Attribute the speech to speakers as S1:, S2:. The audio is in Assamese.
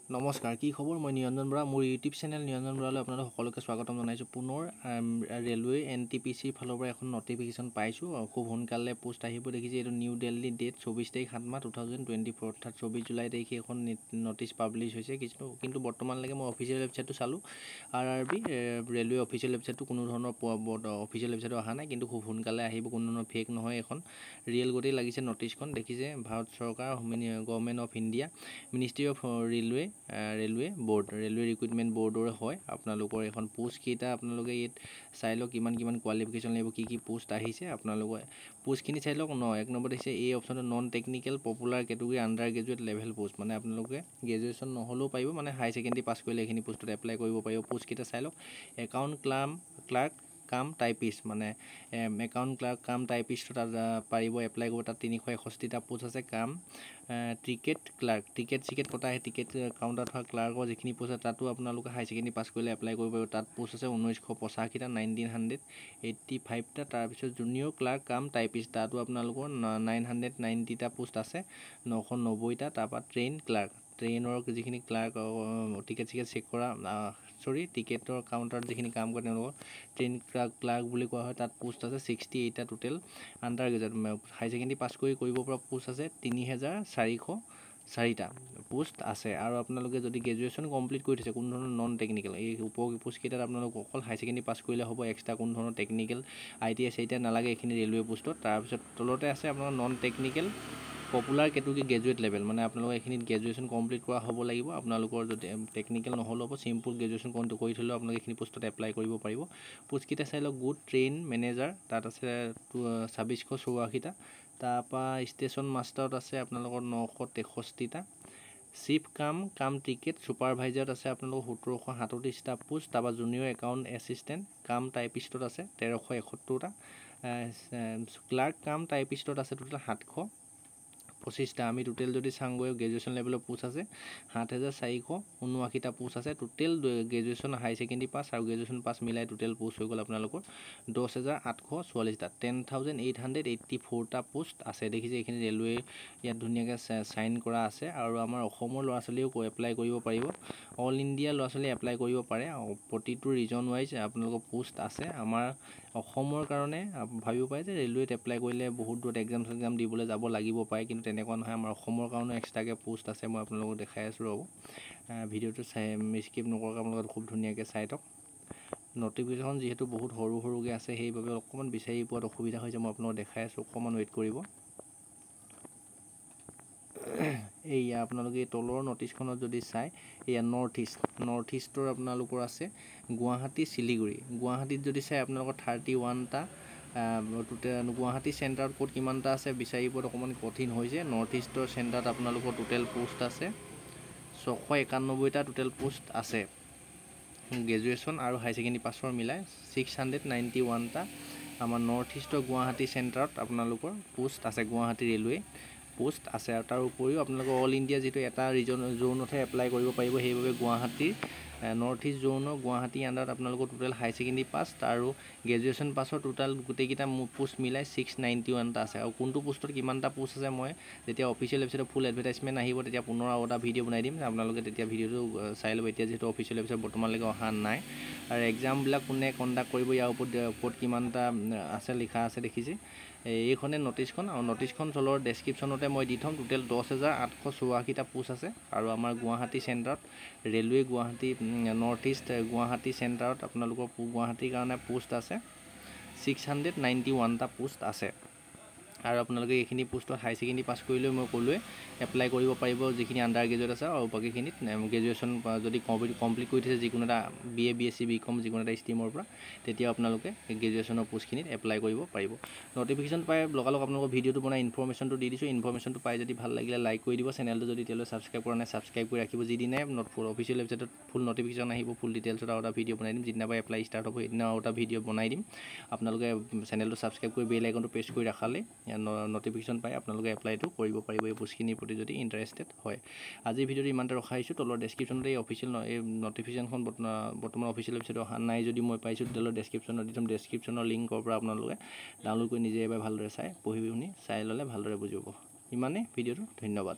S1: নমস্কাৰ, কি খবৰ? মই নিৰঞ্জন বৰা, মোৰ ইউটিউব চেনেল নিৰঞ্জন বৰালৈ আপোনালোক সকলোকে স্বাগতম জনাইছোঁ। পুনৰ ৰেলৱে NTPC ফালৰ পৰা এখন নটিফিকেশ্যন পাইছোঁ। খুব সোনকালে পোষ্ট আহিব দেখিছে। এইটো নিউ দিল্লী ডেট 24 তাৰিখ 7 মাহ 2024, অৰ্থাৎ 24 জুলাই তাৰিখে এখন নটিচ পাব্লিছ হৈছে। কিন্তু বৰ্তমানলৈকে মই অফিচিয়েল ৱেবছাইটটো চালোঁ, RRB ৰেলৱে অফিচিয়েল ৱেবছাইটটো কোনো ধৰণৰ অফিচিয়েল ৱেবছাইটটো অহা নাই, কিন্তু খুব সোনকালে আহিব। কোনো ধৰণৰ ফেক নহয়, এখন ৰিয়েল গোটেই লাগিছে। নটিচখন দেখিছে, ভাৰত চৰকাৰ, government of India, ministry of railway board, railway recruitment বৰ্ডৰে হয়। আপোনালোকৰ এখন পোষ্টকেইটা আপোনালোকে ইয়াত চাই লওক, কিমান কোৱালিফিকেশ্যন লাগিব, কি পোষ্ট আহিছে। আপোনালোকে পোষ্টখিনি চাই লওক। 1 নম্বৰত আহিছে এই অপশ্যনটো, non technical popular category under graduate level post, মানে আপোনালোকে গ্ৰেজুৱেশ্যন নহ'লেও পাৰিব, মানে হাই ছেকেণ্ডেৰী পাছ কৰিলে এইখিনি পোষ্টত এপ্লাই কৰিব পাৰিব। পোষ্টকেইটা চাই লওক। একাউণ্ট ক্লাৰ্ক কাম টাইপিষ্ট, মানে একাউণ্ট ক্লাৰ্ক কাম টাইপিষ্ট তাত পাৰিব এপ্লাই কৰিব। তাত 361টা পোষ্ট আছে। কাম টিকেট ক্লাৰ্ক, টিকেট কটা আহে, টিকেট কাউণ্টাৰত হোৱা ক্লাৰ্কৰ যিখিনি পোষ্ট আছে, তাতো আপোনালোকে হাই ছেকেণ্ডেৰী পাছ কৰিলে এপ্লাই কৰিব পাৰিব। তাত পোষ্ট আছে 1985টা, 1985টা। তাৰপিছত জুনিয়ৰ ক্লাৰ্ক কাম টাইপিষ্ট, তাতো আপোনালোকৰ 990টা পোষ্ট আছে, 990টা। তাৰপৰা ট্ৰেইনৰ যিখিনি ক্লাৰ্ক, টিকেট চেক কৰা, টিকেটৰ কাউণ্টাৰত যিখিনি কাম কৰে তেওঁলোকৰ ট্ৰেইন ক্লাৰ্ক বুলি কোৱা হয়, তাত পোষ্ট আছে 68টা টোটেল। আণ্ডাৰ গ্ৰেজুৱেট হাই ছেকেণ্ডেৰী পাছ কৰিব পৰা পোষ্ট আছে 3404টা পোষ্ট আছে। আৰু আপোনালোকে যদি গ্ৰেজুৱেশ্যন কমপ্লিট কৰি থৈছে, কোনো ধৰণৰ নন টেকনিকেল, এই পোষ্টকেইটাত আপোনালোক অকল হাই ছেকেণ্ডেৰী পাছ কৰিলে হ'ব, এক্সট্ৰা কোনো ধৰণৰ টেকনিকেল ITI চাইটিআই নালাগে এইখিনি ৰেলৱে পোষ্টত। তাৰপিছত তলতে আছে আপোনালোকৰ non technical popular category graduate level, মানে আপোনালোকৰ এইখিনিত গ্ৰেজুৱেশ্যন কমপ্লিট কৰা হ'ব লাগিব। আপোনালোকৰ যদি টেকনিকেল নহ'লেও হ'ব, চিম্পুল গ্ৰেজুৱেশ্যন কৰি থ'লেও আপোনালোকে এইখিনি পোষ্টত এপ্লাই কৰিব পাৰিব। পোষ্টকেইটা চাই লওক। গুড ট্ৰেইন মেনেজাৰ, তাত আছে 2684টা। তাৰপৰা ষ্টেচন মাষ্টাৰত আছে আপোনালোকৰ 963টা। চিফ কাম টিকেট ছুপাৰভাইজাৰত আছে আপোনালোকৰ 1737টা পোষ্ট। তাৰপৰা জুনিয়ৰ একাউণ্ট এছিষ্টেণ্ট কাম টাইপিষ্টত আছে 1371টা। ক্লাৰ্ক কাম টাইপিষ্টত আছে টোটেল 725টা। আমি টোটেল যদি চাওঁগৈ, গ্ৰেজুৱেশ্যন লেভেলৰ পোষ্ট আছে 7479টা পোষ্ট আছে। টোটেল গ্ৰেজুৱেশ্যন হাই ছেকেণ্ডেৰী পাছ আৰু গ্ৰেজুৱেশ্যন পাছ মিলাই টোটেল পোষ্ট হৈ গ'ল আপোনালোকৰ 10844টা, 10884টা পোষ্ট আছে। দেখিছে এইখিনি ৰেলৱে ইয়াত ধুনীয়াকৈ চাইন কৰা আছে। আৰু আমাৰ অসমৰ ল'ৰা ছোৱালীও এপ্লাই কৰিব পাৰিব, অল ইণ্ডিয়া ল'ৰা ছোৱালী এপ্লাই কৰিব পাৰে। প্ৰতিটো ৰিজন ৱাইজ আপোনালোকৰ পোষ্ট আছে। আমাৰ অসমৰ কাৰণে ভাবিব পাৰে যে ৰেলৱেত এপ্লাই কৰিলে বহুত দূৰত এক্সাম দিবলৈ যাব লাগিব পাৰে, কিন্তু তেনেকুৱা নহয়। আমাৰ অসমৰ কাৰণে এক্সট্ৰাকৈ পোষ্ট আছে, মই আপোনালোকক দেখাই আছোঁ। ৰ'ব, ভিডিঅ'টো স্কিপ নকৰাকৈ আপোনালোকে খুব ধুনীয়াকৈ চাই থওক। নটিফিকেশ্যন যিহেতু বহুত সৰুকৈ আছে, সেইবাবে অকণমান বিচাৰি পোৱাত অসুবিধা হৈছে। মই আপোনালোকক দেখাই আছোঁ, অকণমান ৱেইট কৰিব। এইয়া আপোনালোকে এই তলৰ নটিচখনত যদি চাই, এয়া নৰ্থ ইষ্টৰ আপোনালোকৰ আছে গুৱাহাটী শিলিগুৰি। গুৱাহাটীত যদি চাই আপোনালোকৰ 31টা, গুৱাহাটী চেণ্টাৰত ক'ত কিমানটা আছে বিচাৰি পোৱাত অকণমান কঠিন হৈছে। নৰ্থ ইষ্টৰ চেণ্টাৰত আপোনালোকৰ টোটেল পোষ্ট আছে 691টা টোটেল পোষ্ট আছে। গ্ৰেজুৱেশ্যন আৰু হাই ছেকেণ্ডেৰী পাছৰ মিলাই 691টা আমাৰ নৰ্থ ইষ্টৰ গুৱাহাটী চেণ্টাৰত আপোনালোকৰ পোষ্ট আছে, গুৱাহাটী ৰেলৱে পোষ্ট আছে। আৰু তাৰ উপৰিও আপোনালোকৰ অল ইণ্ডিয়া যিটো এটা জোনতহে এপ্লাই কৰিব পাৰিব, সেইবাবে গুৱাহাটীৰ নৰ্থ ইষ্ট জোনৰ গুৱাহাটী আণ্ডাৰত আপোনালোকৰ টোটেল হাই ছেকেণ্ডেৰী পাছ আৰু গ্ৰেজুৱেশ্যন পাছৰ টোটেল গোটেইকেইটা পোষ্ট মিলাই 691টা আছে। আৰু কোনটো পোষ্টত কিমানটা পোষ্ট আছে, মই যেতিয়া অফিচিয়েল ৱেবছাইটত ফুল এডভাৰটাইজমেণ্ট আহিব, তেতিয়া পুনৰ আৰু এটা ভিডিঅ' বনাই দিম, আপোনালোকে তেতিয়া ভিডিঅ'টো চাই ল'ব। এতিয়া যিহেতু অফিচিয়েল ৱেবছাইট বৰ্তমানলৈকে অহা নাই। আৰু এক্সামবিলাক কোনে কণ্ডাক্ট কৰিব, ইয়াৰ ওপৰত কিমানটা আছে লিখা আছে দেখিছে। এইখনে নটিচখন, আৰু নটিচখন তলৰ ডেছক্ৰিপশ্যনতে মই দি থ'ম। টোটেল 10884টা পোষ্ট আছে। আৰু আমাৰ গুৱাহাটী চেণ্টাৰত railway Guwahati north east Guwahati চেণ্টাৰত আপোনালোকৰ গুৱাহাটীৰ কাৰণে পোষ্ট আছে 691টা পোষ্ট আছে। আৰু আপোনালোকে এইখিনি পোষ্টত হাই ছেকেণ্ডেৰী পাছ কৰিলেও মই ক'লোৱে এপ্লাই কৰিব পাৰিব, যিখিনি আণ্ডাৰ গ্ৰেজুৱেট আছে। আৰু বাকীখিনিত গ্ৰেজুৱেশ্যন যদি কমপ্লিট কৰি থৈছে, যিকোনো এটা BA BSc BCom যিকোনো এটা ষ্ট্ৰীমৰ পৰা, তেতিয়া আপোনালোকে গ্ৰেজুৱেশ্যনৰ পোষ্টখিনিত এপ্লাই কৰিব পাৰিব। নটিফিকেশ্যন পাই লগালগ আপোনালোকৰ ভিডিঅ'টো বনাই ইনফৰ্মেশ্যনটো দি দিছোঁ। ইনফৰ্মেশ্যনটো পাই যদি ভাল লাগিলে লাইক কৰি দিব। চেনেলটো যদি এতিয়ালৈ ছাবস্ক্ৰাইব কৰা নাই, ছাবস্ক্ৰাইব কৰি ৰাখিব। যিদিনাই অফিচিয়েল ৱেবছাইটত ফুল নটিফিকেশ্যন আহিব, ফুল ডিটেইলছত আৰু এটা ভিডিঅ' বনাই দিম। যিদিনা পৰা এপ্লাই ষ্টাৰ্ট হ'ব, সেইদিনা আৰু এটা ভিডিঅ' বনাই দিম। আপোনালোকে চেনেলটো ছাবস্ক্ৰাইব কৰি বেল আইকনটো প্ৰেছ কৰি ৰাখালে নটিফিকেশ্যন পাই আপোনালোকে এপ্লাইটো কৰিব পাৰিব, এই পোষ্টখিনিৰ প্ৰতি যদি ইণ্টাৰেষ্টেড হয়। আজিৰ ভিডিঅ'টো ইমানতে ৰখাইছোঁ। তলৰ ডেছক্ৰিপশ্যনতে এই অফিচিয়েল এই নটিফিকেশ্যনখন বৰ্তমান অফিচিয়েল ৱেবছাইটত অহা নাই যদি মই পাইছোঁ, তেতিয়াহ'লে ডেছক্ৰিপশ্যনত দি থ'ম। ডেছক্ৰিপশ্যনৰ লিংকৰ পৰা আপোনালোকে ডাউনলোড কৰি নিজে এবাৰ ভালদৰে চাই পঢ়ি শুনি চাই ল'লে ভালদৰে বুজি পাব। ইমানেই ভিডিঅ'টো, ধন্যবাদ।